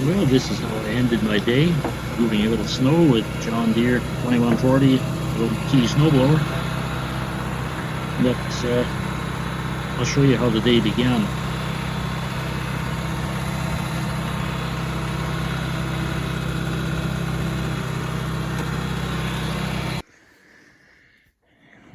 Well, this is how I ended my day, moving a little snow with John Deere 2140, little key snowblower. But I'll show you how the day began.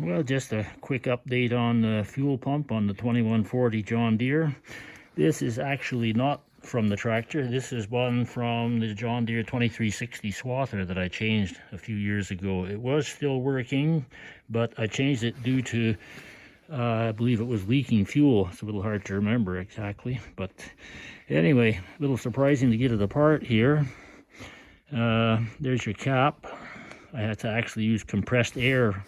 Well, just a quick update on the fuel pump on the 2140 John Deere. This is actually not from the tractor. This is one from the John Deere 2360 swather that I changed a few years ago. It was still working, but I changed it due to, I believe it was leaking fuel. It's a little hard to remember exactly, but anyway, a little surprising to get it apart here. There's your cap. I had to actually use compressed air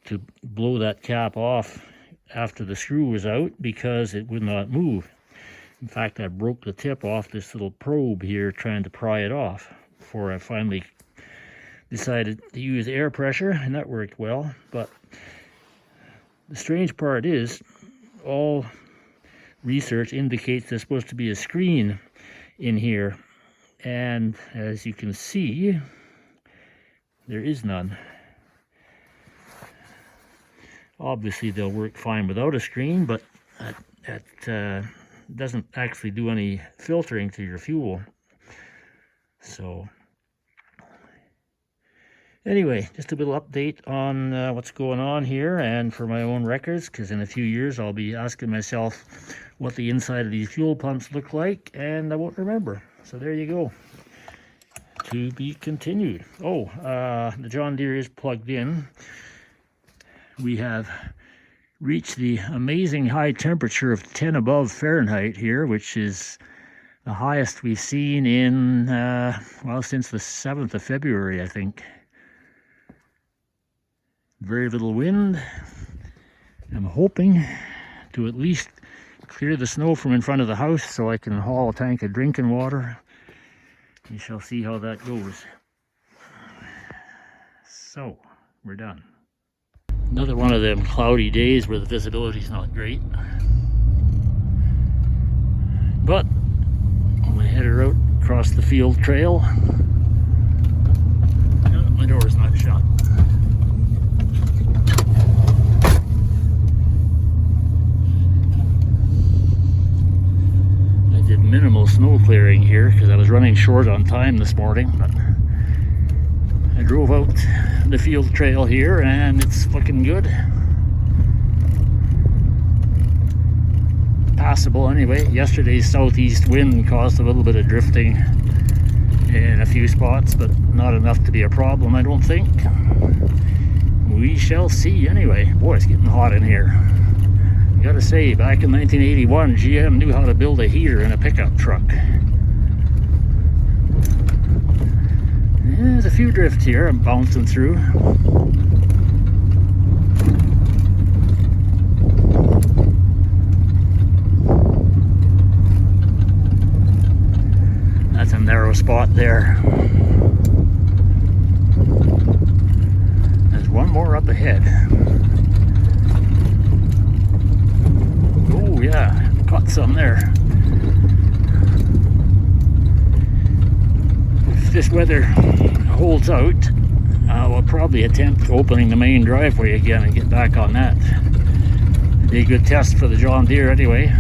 to blow that cap off after the screw was out because it would not move. In fact, I broke the tip off this little probe here trying to pry it off before I finally decided to use air pressure, and that worked well. But the strange part is all research indicates there's supposed to be a screen in here, and as you can see, there is none. Obviously they'll work fine without a screen, but that doesn't actually do any filtering to your fuel. So anyway, just a little update on what's going on here, and for my own records, because in a few years I'll be asking myself what the inside of these fuel pumps look like, and I won't remember. So there you go. To be continued. Oh, the John Deere is plugged in. We have reached the amazing high temperature of 10 above Fahrenheit here, which is the highest we've seen in, well, since the 7th of February, I think. Very little wind. I'm hoping to at least clear the snow from in front of the house so I can haul a tank of drinking water. We shall see how that goes. So, we're done. Another one of them cloudy days where the visibility is not great. But I'm going to head her out across the field trail. Oh, my door's not shut. I did minimal snow clearing here because I was running short on time this morning, but I drove out the field trail here and it's looking good. Passable anyway. Yesterday's southeast wind caused a little bit of drifting in a few spots, but not enough to be a problem, I don't think. We shall see anyway. Boy, it's getting hot in here. I gotta say, back in 1981, GM knew how to build a heater in a pickup truck. There's a few drifts here I'm bouncing through. That's a narrow spot there. There's one more up ahead. Oh yeah, caught some there. If this weather holds out, we'll probably attempt opening the main driveway again and get back on that. It'd be a good test for the John Deere anyway.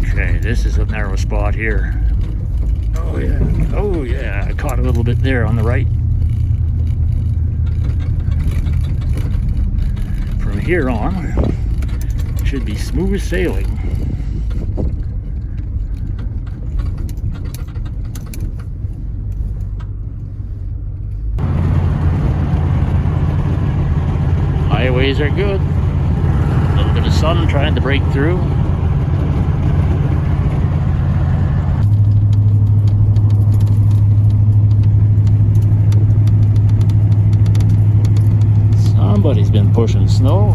Okay, this is a narrow spot here. Oh yeah, I caught a little bit there on the right. From here on, should be smooth sailing. Highways are good. A little bit of sun trying to break through. Somebody's been pushing snow.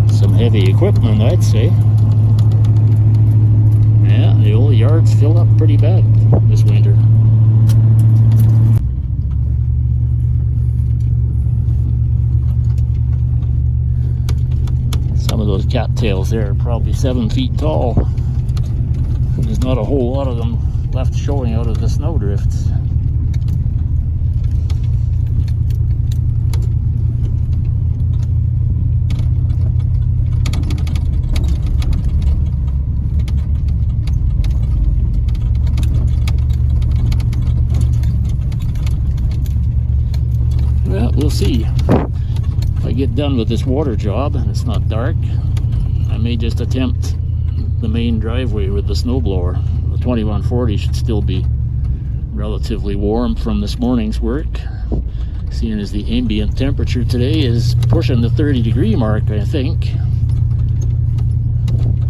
Some heavy equipment, I'd say. Yeah, the old yard's filled up pretty bad this winter. cattails there, probably 7 feet tall. There's not a whole lot of them left showing out of the snowdrifts. Well, we'll see. If I get done with this water job and it's not dark, I may just attempt the main driveway with the snowblower. The 2140 should still be relatively warm from this morning's work, seeing as the ambient temperature today is pushing the 30-degree mark, I think.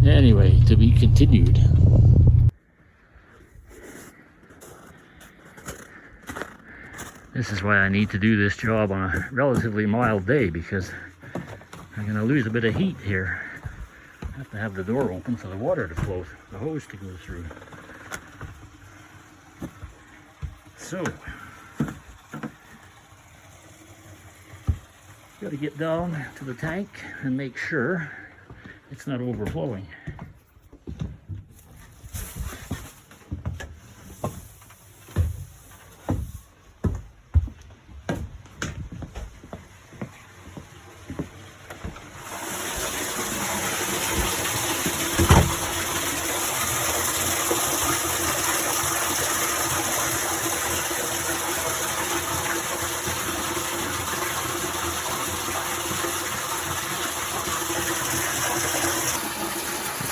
Anyway, to be continued. This is why I need to do this job on a relatively mild day, because I'm going to lose a bit of heat here. I have to have the door open for the water to flow, the hose to go through. So, got to get down to the tank and make sure it's not overflowing.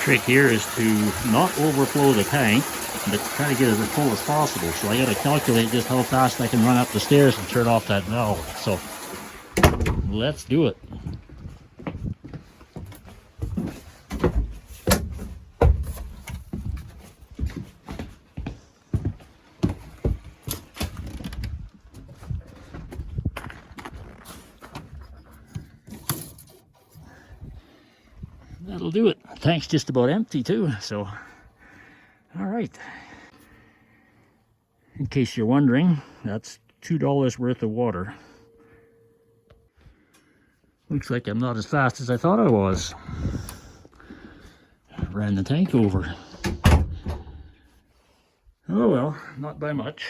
Trick here is to not overflow the tank, but try to get it as full as possible. So I got to calculate just how fast I can run up the stairs and turn off that valve. So let's do it. That'll do it. Tank's just about empty too, so all right. In case you're wondering, that's $2 worth of water. Looks like I'm not as fast as I thought I was. Ran the tank over. Oh well, not by much.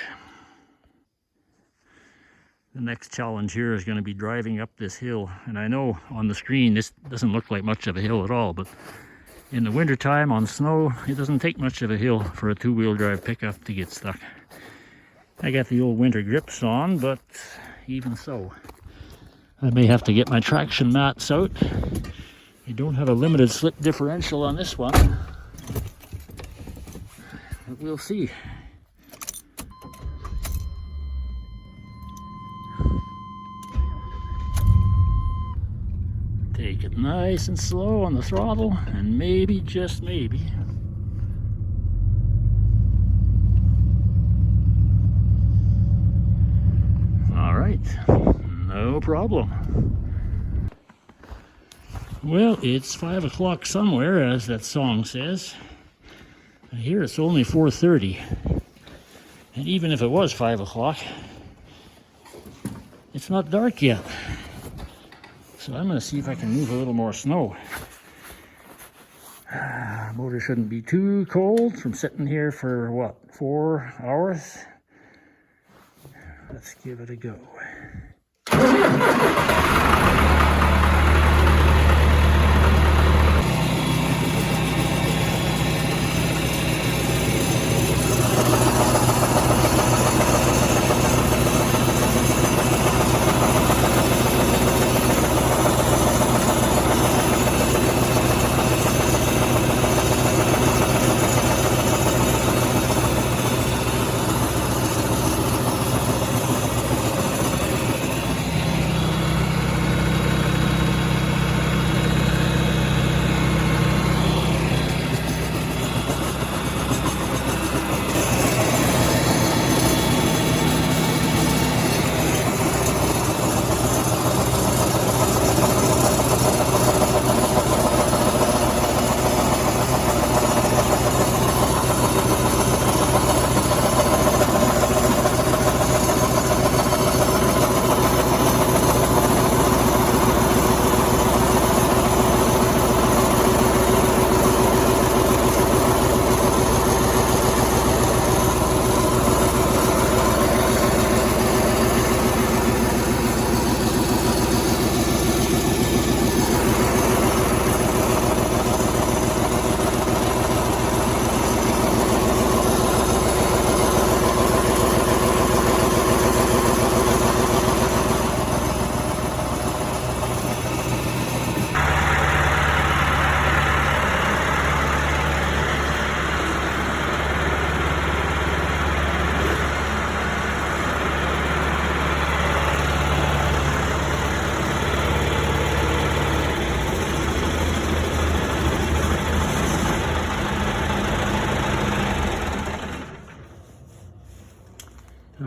The next challenge here is going to be driving up this hill, and I know on the screen this doesn't look like much of a hill at all, but in the wintertime on snow it doesn't take much of a hill for a two-wheel drive pickup to get stuck. I got the old winter grips on, but even so, I may have to get my traction mats out. You don't have a limited slip differential on this one, but we'll see. Take it nice and slow on the throttle, and maybe, just maybe, all right, no problem. Well, it's 5 o'clock somewhere, as that song says. I hear it's only 4:30, and even if it was 5 o'clock, it's not dark yet. So I'm going to see if I can move a little more snow. Motor shouldn't be too cold from sitting here for, what, 4 hours? Let's give it a go.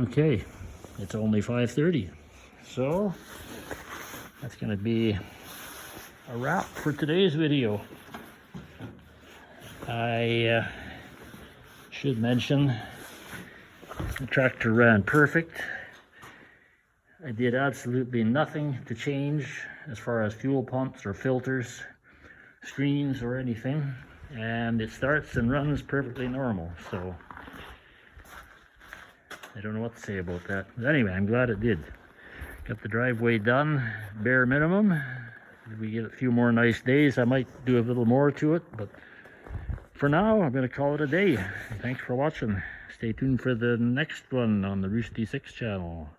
Okay, it's only 5:30, so that's going to be a wrap for today's video. I should mention the tractor ran perfect. I did absolutely nothing to change as far as fuel pumps or filters, screens or anything, and it starts and runs perfectly normal, so I don't know what to say about that. But anyway, I'm glad it did. Got the driveway done, bare minimum. If we get a few more nice days, I might do a little more to it, but for now, I'm going to call it a day. Thanks for watching. Stay tuned for the next one on the Roosty 6 channel.